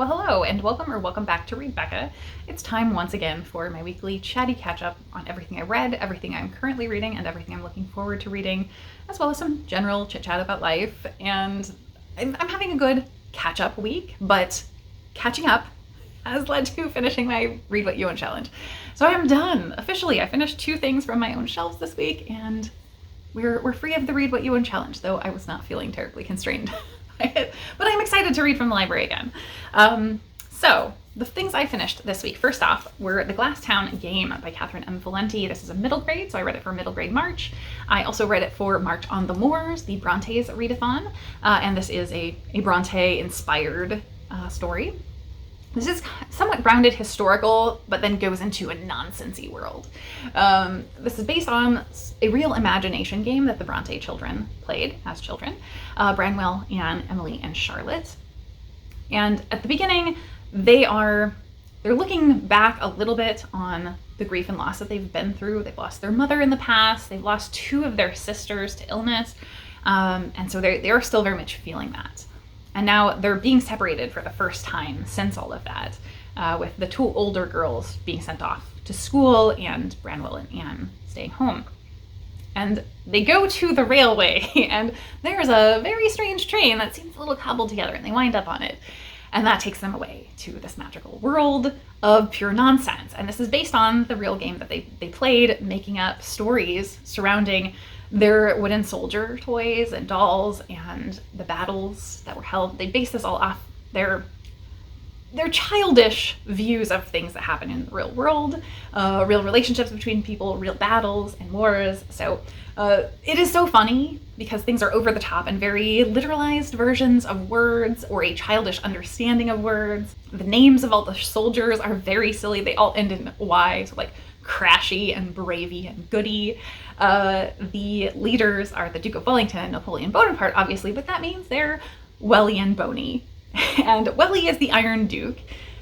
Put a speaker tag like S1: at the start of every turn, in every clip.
S1: Well, hello and welcome back to Read Becca. It's time once again for my weekly chatty catch-up on everything I read, everything I'm currently reading, and everything I'm looking forward to reading, as well as some general chit-chat about life. And I'm having a good catch-up week, but catching up has led to finishing my Read What You Want challenge. So I am done. Officially, I finished 2 things from my own shelves this week, and we're free of the Read What You Want challenge, though I was not feeling terribly constrained. But I'm excited to read from the library again. So the things I finished this week, first off, were The Glass Town Game by Catherynne M. Valente. This is a middle grade, so I read it for middle grade March. I also read it for March on the Moors, the Bronte's readathon, and this is a Bronte-inspired story. This is somewhat grounded historical, but then goes into a nonsensy world. This is based on a real imagination game that the Bronte children played as children, Branwell, Anne, Emily, and Charlotte. And at the beginning, they're looking back a little bit on the grief and loss that they've been through. They've lost their mother in the past. They've lost 2 of their sisters to illness. And so they are still very much feeling that. And now they're being separated for the first time since all of that, with the 2 older girls being sent off to school and Branwell and Anne staying home. And they go to the railway, and there's a very strange train that seems a little cobbled together, and they wind up on it. And that takes them away to this magical world of pure nonsense. And this is based on the real game that they played, making up stories surrounding their wooden soldier toys and dolls and the battles that were held. They base this all off their childish views of things that happen in the real world, real relationships between people, real battles and wars. So it is so funny because things are over the top and very literalized versions of words or a childish understanding of words. The names of all the soldiers are very silly. They all end in Y, so like Crashy and Bravey and Goody. The leaders are the Duke of Wellington and Napoleon Bonaparte, obviously, but that means they're Welly and Boney. And Welly is the Iron Duke,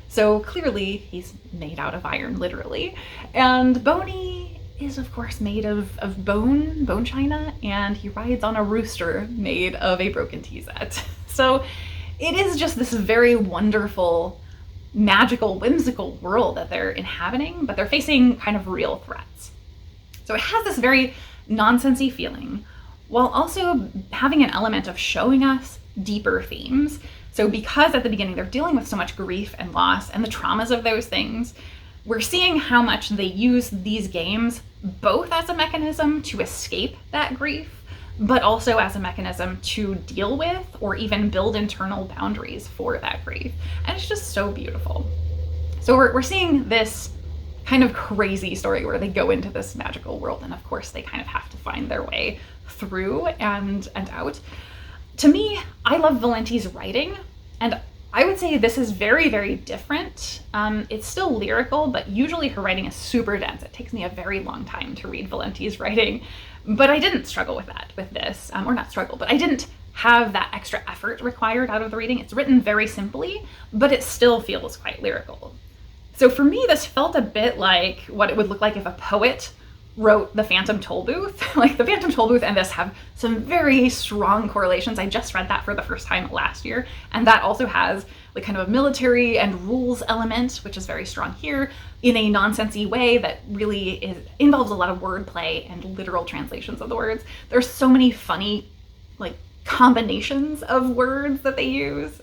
S1: so clearly he's made out of iron, literally. And Boney is, of course, made of bone china, and he rides on a rooster made of a broken tea set. So it is just this very wonderful, magical, whimsical world that they're inhabiting, but they're facing kind of real threats. So it has this very nonsensy feeling, while also having an element of showing us deeper themes. So because at the beginning they're dealing with so much grief and loss and the traumas of those things, we're seeing how much they use these games both as a mechanism to escape that grief, but also as a mechanism to deal with or even build internal boundaries for that grief. And it's just so beautiful. So we're seeing this kind of crazy story where they go into this magical world, and of course they kind of have to find their way through and out. To me, I love Valente's writing, and I would say this is very, very different. It's still lyrical, but usually her writing is super dense. It takes me a very long time to read Valente's writing, but I didn't struggle with that with this, or not struggle, but I didn't have that extra effort required out of the reading. It's written very simply, but it still feels quite lyrical. So for me, this felt a bit like what it would look like if a poet wrote The Phantom Tollbooth. Like The Phantom Tollbooth and this have some very strong correlations. I just read that for the first time last year, and that also has like kind of a military and rules element, which is very strong here in a nonsensy way that really involves a lot of wordplay and literal translations of the words. There's so many funny like combinations of words that they use.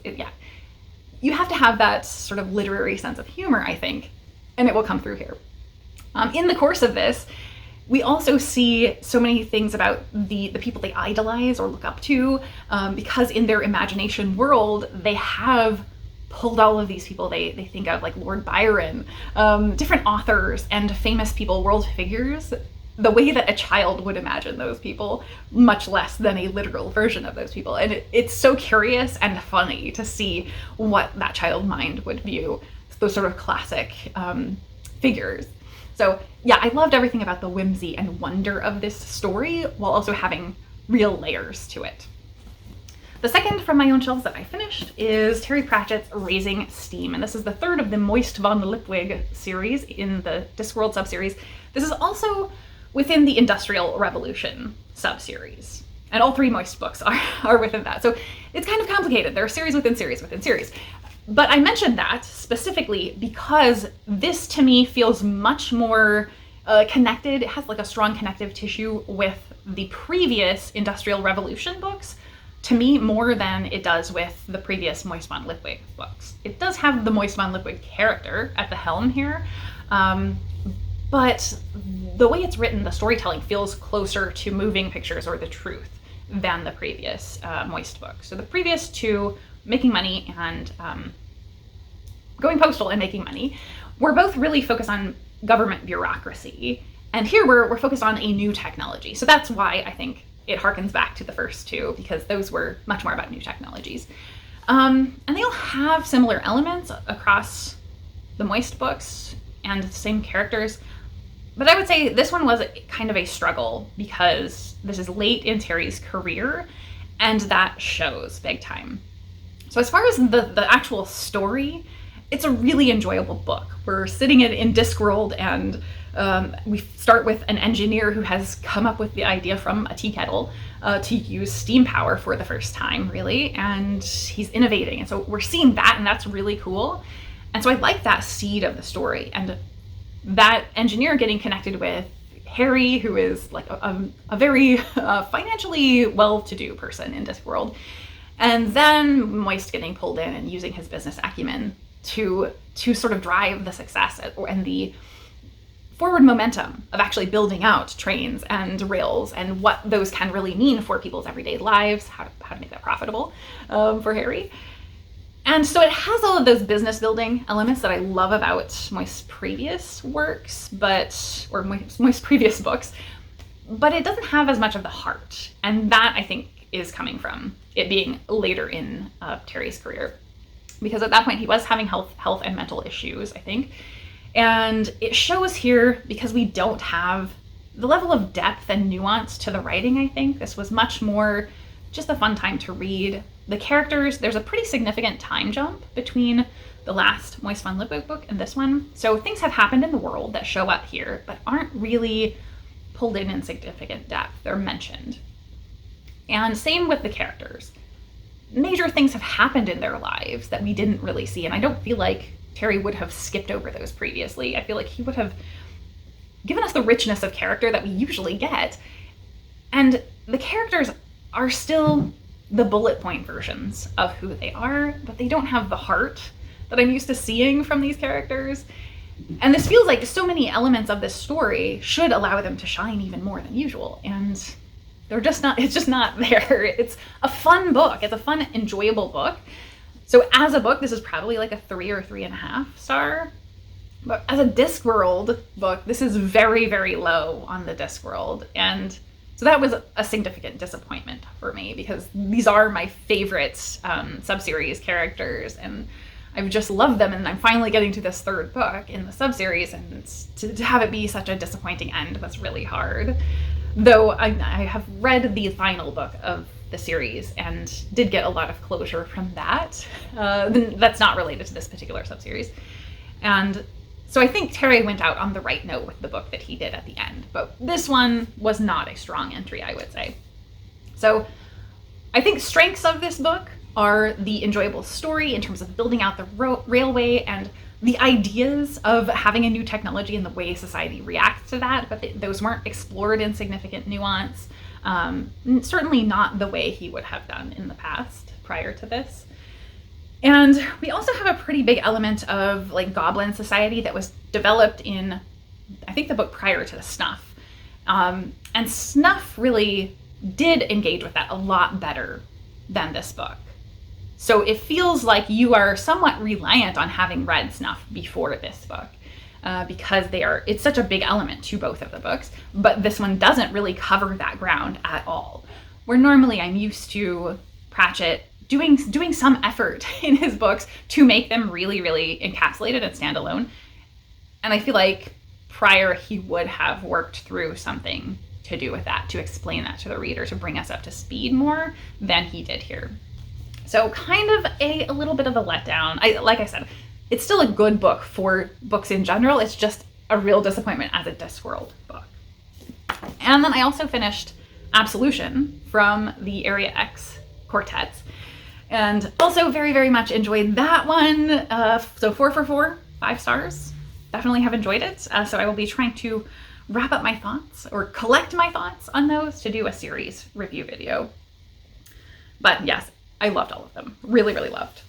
S1: You have to have that sort of literary sense of humor, I think, and it will come through here. In the course of this, we also see so many things about the people they idolize or look up to, because in their imagination world, they have pulled all of these people they think of, like Lord Byron, different authors and famous people, world figures, the way that a child would imagine those people, much less than a literal version of those people. And it's so curious and funny to see what that child mind would view those sort of classic figures. So yeah, I loved everything about the whimsy and wonder of this story while also having real layers to it. The second from my own shelves that I finished is Terry Pratchett's Raising Steam, and this is the 3rd of the Moist von Lipwig series in the Discworld subseries. This is also within the Industrial Revolution subseries, and all 3 Moist books are within that. So it's kind of complicated. There are series within series within series. But I mentioned that specifically because this to me feels much more connected. It has like a strong connective tissue with the previous Industrial Revolution books, to me, more than it does with the previous Moist von Lipwig books. It does have the Moist von Lipwig character at the helm here, but the way it's written, the storytelling feels closer to moving pictures or the truth than the previous Moist books. So the previous two, Making Money and Going Postal and Making Money, were both really focused on government bureaucracy. And here we're focused on a new technology. So that's why I think it harkens back to the first two, because those were much more about new technologies. And they all have similar elements across the Moist books and the same characters. But I would say this one was kind of a struggle because this is late in Terry's career, and that shows big time. So as far as the actual story, it's a really enjoyable book. We're sitting in Discworld, and we start with an engineer who has come up with the idea from a tea kettle to use steam power for the first time, really, and he's innovating. And so we're seeing that, and that's really cool. And so I like that seed of the story, and that engineer getting connected with Harry, who is like a very financially well-to-do person in Discworld, and then Moist getting pulled in and using his business acumen to sort of drive the success and the forward momentum of actually building out trains and rails and what those can really mean for people's everyday lives, how to make that profitable for Harry. And so it has all of those business building elements that I love about Moist's previous works, or Moist's previous books, but it doesn't have as much of the heart. And that, I think, is coming from it being later in Terry's career. Because at that point he was having health and mental issues, I think. And it shows here because we don't have the level of depth and nuance to the writing, I think. This was much more just a fun time to read. The characters, there's a pretty significant time jump between the last Moist von Lipwig book and this one. So things have happened in the world that show up here, but aren't really pulled in significant depth. They're mentioned. And same with the characters. Major things have happened in their lives that we didn't really see, and I don't feel like Terry would have skipped over those previously. I feel like he would have given us the richness of character that we usually get. And the characters are still the bullet point versions of who they are, but they don't have the heart that I'm used to seeing from these characters. And this feels like so many elements of this story should allow them to shine even more than usual. And they're just not, it's just not there. It's a fun book. It's a fun, enjoyable book. So as a book, this is probably like a 3 or 3.5 star. But as a Discworld book, this is very, very low on the Discworld. And so that was a significant disappointment for me because these are my favorite sub-series characters, and I've just loved them, and I'm finally getting to this third book in the sub-series, and to have it be such a disappointing end was really hard. Though I have read the final book of the series and did get a lot of closure from that. That's not related to this particular sub-series. And so I think Terry went out on the right note with the book that he did at the end, but this one was not a strong entry, I would say. So I think strengths of this book are the enjoyable story in terms of building out the railway and the ideas of having a new technology and the way society reacts to that, but those weren't explored in significant nuance. Certainly not the way he would have done in the past prior to this. And we also have a pretty big element of like goblin society that was developed in, I think, the book prior to the Snuff. And Snuff really did engage with that a lot better than this book. So it feels like you are somewhat reliant on having read Snuff before this book because it's such a big element to both of the books, but this one doesn't really cover that ground at all. Where normally I'm used to Pratchett doing some effort in his books to make them really, really encapsulated and standalone. And I feel like prior he would have worked through something to do with that, to explain that to the reader, to bring us up to speed more than he did here. So kind of a little bit of a letdown. Like I said, it's still a good book for books in general. It's just a real disappointment as a Discworld book. And then I also finished Absolution from the Area X quartets. And also very, very much enjoyed that one. So 4 for 4, 5 stars. Definitely have enjoyed it. So I will be trying to wrap up my thoughts or collect my thoughts on those to do a series review video. But yes, I loved all of them. Really, really loved.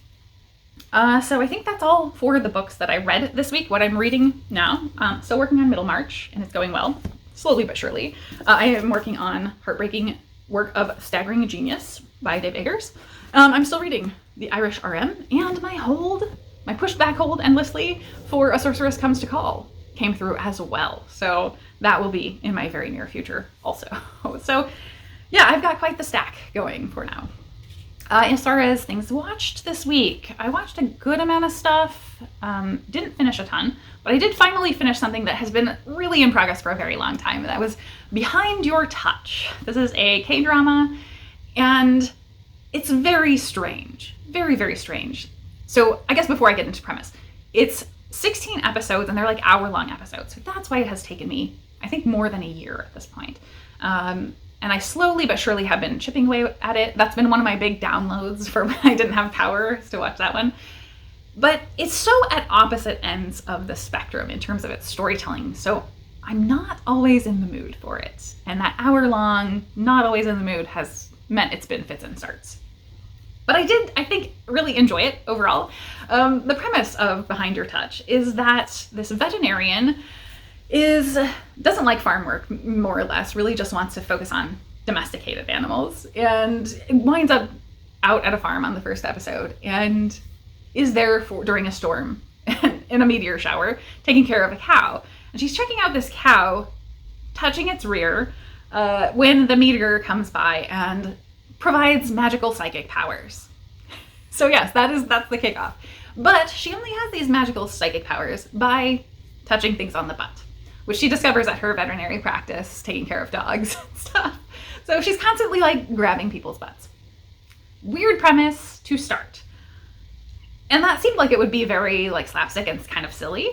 S1: So I think that's all for the books that I read this week, what I'm reading now. Still working on Middlemarch, and it's going well, slowly but surely. I am working on Heartbreaking Work of Staggering Genius by Dave Eggers. I'm still reading The Irish RM, and my pushed back hold endlessly for A Sorceress Comes to Call came through as well. So that will be in my very near future also. So yeah, I've got quite the stack going for now. As far as things watched this week, I watched a good amount of stuff. Didn't finish a ton, but I did finally finish something that has been really in progress for a very long time. That was Behind Your Touch. This is a K-drama, and it's very strange. Very, very strange. So I guess before I get into premise, it's 16 episodes, and they're like hour-long episodes. So that's why it has taken me, I think, more than a year at this point. And I slowly but surely have been chipping away at it. That's been one of my big downloads for when I didn't have power to watch that one. But it's so at opposite ends of the spectrum in terms of its storytelling. So I'm not always in the mood for it. And that hour-long, not always in the mood has meant it's been fits and starts. But I did, I think, really enjoy it overall. The premise of Behind Your Touch is that this veterinarian doesn't like farm work, more or less, really just wants to focus on domesticated animals, and winds up out at a farm on the first episode and is there during a storm in a meteor shower, taking care of a cow. And she's checking out this cow, touching its rear, when the meteor comes by and provides magical psychic powers. So yes, that's the kickoff. But she only has these magical psychic powers by touching things on the butt, which she discovers at her veterinary practice, taking care of dogs and stuff. So she's constantly like grabbing people's butts. Weird premise to start. And that seemed like it would be very like slapstick and kind of silly.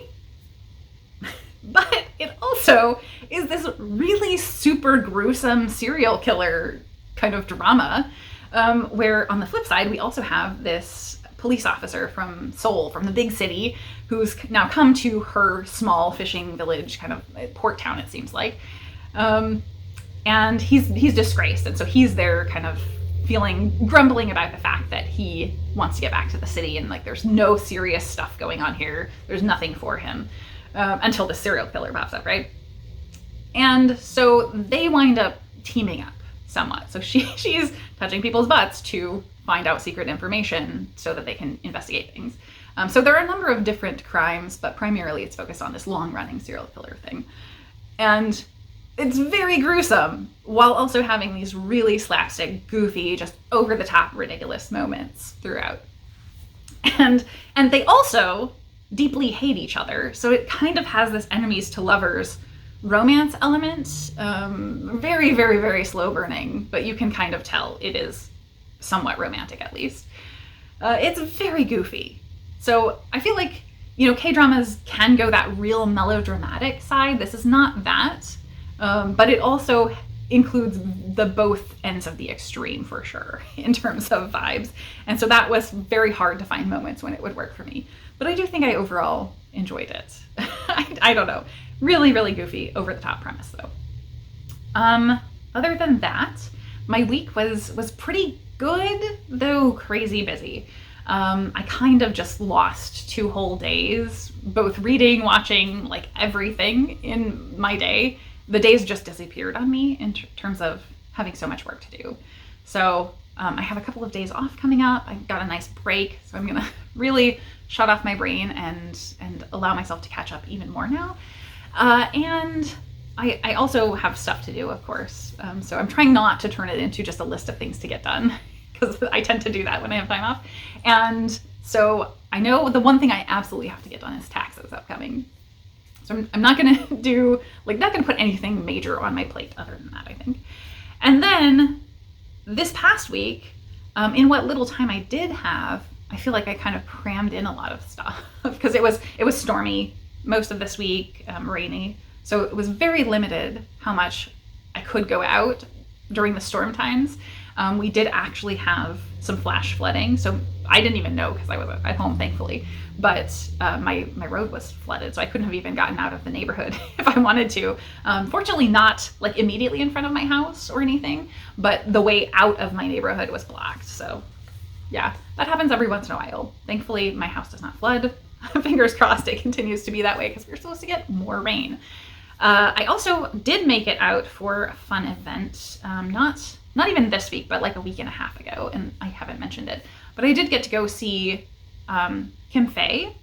S1: But it also is this really super gruesome serial killer kind of drama, where on the flip side, we also have this police officer from Seoul, from the big city, who's now come to her small fishing village, kind of port town, it seems like. And he's disgraced. And so he's there kind of grumbling about the fact that he wants to get back to the city and like there's no serious stuff going on here. There's nothing for him until the serial killer pops up, right? And so they wind up teaming up somewhat. So she's touching people's butts to find out secret information so that they can investigate things. So there are a number of different crimes, but primarily it's focused on this long-running serial killer thing. And it's very gruesome, while also having these really slapstick, goofy, just over-the-top, ridiculous moments throughout. And they also deeply hate each other, so it kind of has this enemies to lovers romance element. Very, very, very slow burning, but you can kind of tell it is somewhat romantic at least. It's very goofy. So I feel like, K-dramas can go that real melodramatic side. This is not that, but it also includes the both ends of the extreme for sure in terms of vibes. And so that was very hard to find moments when it would work for me. But I do think I overall enjoyed it. I don't know. Really, really goofy, over the top premise though. Other than that, my week was pretty good, though crazy busy. I kind of just lost 2 whole days, both reading, watching, like everything in my day. The days just disappeared on me in terms of having so much work to do. So I have a couple of days off coming up. I've got a nice break, so I'm gonna really shut off my brain and allow myself to catch up even more now. And I also have stuff to do, of course. So I'm trying not to turn it into just a list of things to get done, because I tend to do that when I have time off. And so I know the one thing I absolutely have to get done is taxes upcoming. So I'm not going to not going to put anything major on my plate other than that, I think. And then this past week, in what little time I did have, I feel like I kind of crammed in a lot of stuff because it was stormy most of this week, rainy. So it was very limited how much I could go out during the storm times. We did actually have some flash flooding, so I didn't even know because I was at home, thankfully. But my road was flooded, so I couldn't have even gotten out of the neighborhood if I wanted to. Fortunately, not like immediately in front of my house or anything, but the way out of my neighborhood was blocked. So yeah, that happens every once in a while. Thankfully, my house does not flood. Fingers crossed it continues to be that way because we're supposed to get more rain. I also did make it out for a fun event, not even this week, but like a week and a half ago, and I haven't mentioned it. But I did get to go see Kim Fay,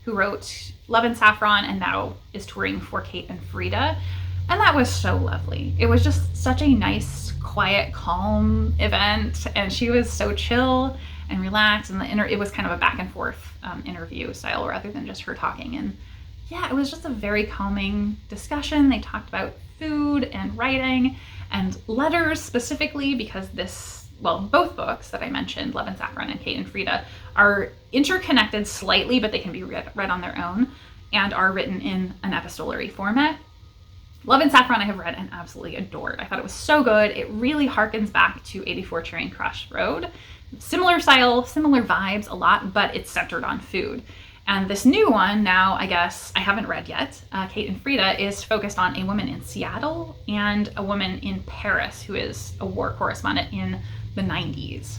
S1: who wrote Love and Saffron and now is touring for Kate and Frida. And that was so lovely. It was just such a nice, quiet, calm event. And she was so chill and relaxed. And it was kind of a back and forth interview style rather than just her talking. And yeah, it was just a very calming discussion. They talked about food and writing and letters specifically because both books that I mentioned, Love and Saffron and Kate and Frida, are interconnected slightly, but they can be read on their own and are written in an epistolary format. Love and Saffron I have read and absolutely adored. I thought it was so good. It really harkens back to 84 Charing Cross Road. Similar style, similar vibes a lot, but it's centered on food. And this new one now, I guess, I haven't read yet, Kate and Frida, is focused on a woman in Seattle and a woman in Paris who is a war correspondent in the 90s.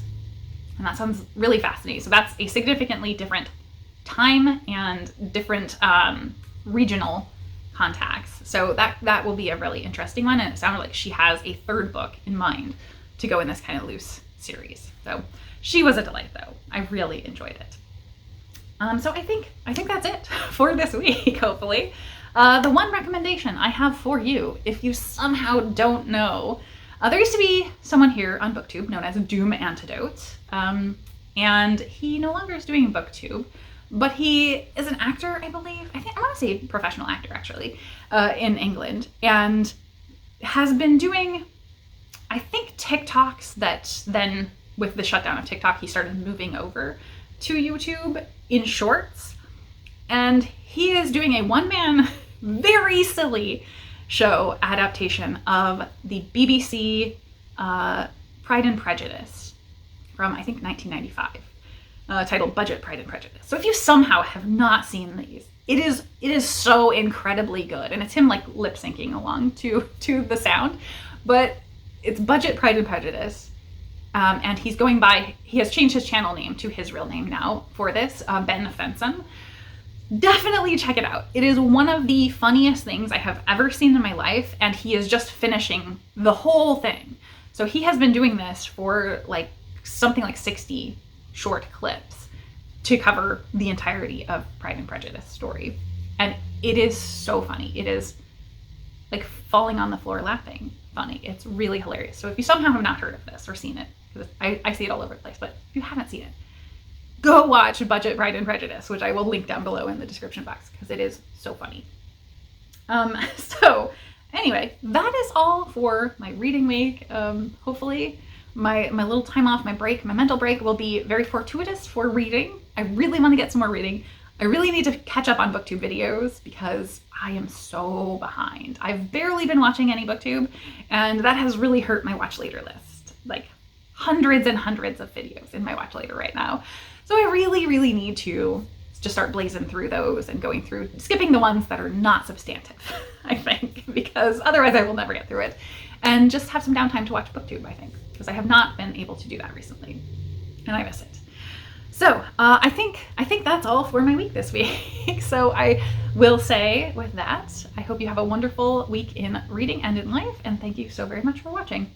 S1: And that sounds really fascinating. So that's a significantly different time and different regional contacts. So that will be a really interesting one. And it sounded like she has a third book in mind to go in this kind of loose series. So she was a delight though. I really enjoyed it. So I think that's it for this week, hopefully. The one recommendation I have for you, if you somehow don't know, there used to be someone here on BookTube known as Doom Antidote, and he no longer is doing BookTube, but he is an actor, I believe. I want to say professional actor, actually, in England, and has been doing, I think, TikToks that then, with the shutdown of TikTok, he started moving over to YouTube in shorts. And he is doing a one-man, very silly show adaptation of the BBC Pride and Prejudice from, I think, 1995, titled Budget Pride and Prejudice. So if you somehow have not seen these, it is so incredibly good. And it's him like lip syncing along to the sound, but it's Budget Pride and Prejudice. And he has changed his channel name to his real name now for this, Ben Fenson. Definitely check it out. It is one of the funniest things I have ever seen in my life, and he is just finishing the whole thing. So he has been doing this for like something like 60 short clips to cover the entirety of Pride and Prejudice story. And it is so funny. It is like falling on the floor laughing funny. It's really hilarious. So if you somehow have not heard of this or seen it, because I see it all over the place, but if you haven't seen it, go watch Budget Pride and Prejudice, which I will link down below in the description box because it is so funny. So anyway, that is all for my reading week. Hopefully my little time off, my mental break will be very fortuitous for reading. I really want to get some more reading. I really need to catch up on BookTube videos because I am so behind. I've barely been watching any BookTube, and that has really hurt my watch later list. Like hundreds and hundreds of videos in my watch later right now. So I really, really need to just start blazing through those and going through, skipping the ones that are not substantive, I think, because otherwise I will never get through it. And just have some downtime to watch BookTube, I think, because I have not been able to do that recently, and I miss it. So I think that's all for my week this week. So I will say with that, I hope you have a wonderful week in reading and in life, and thank you so very much for watching.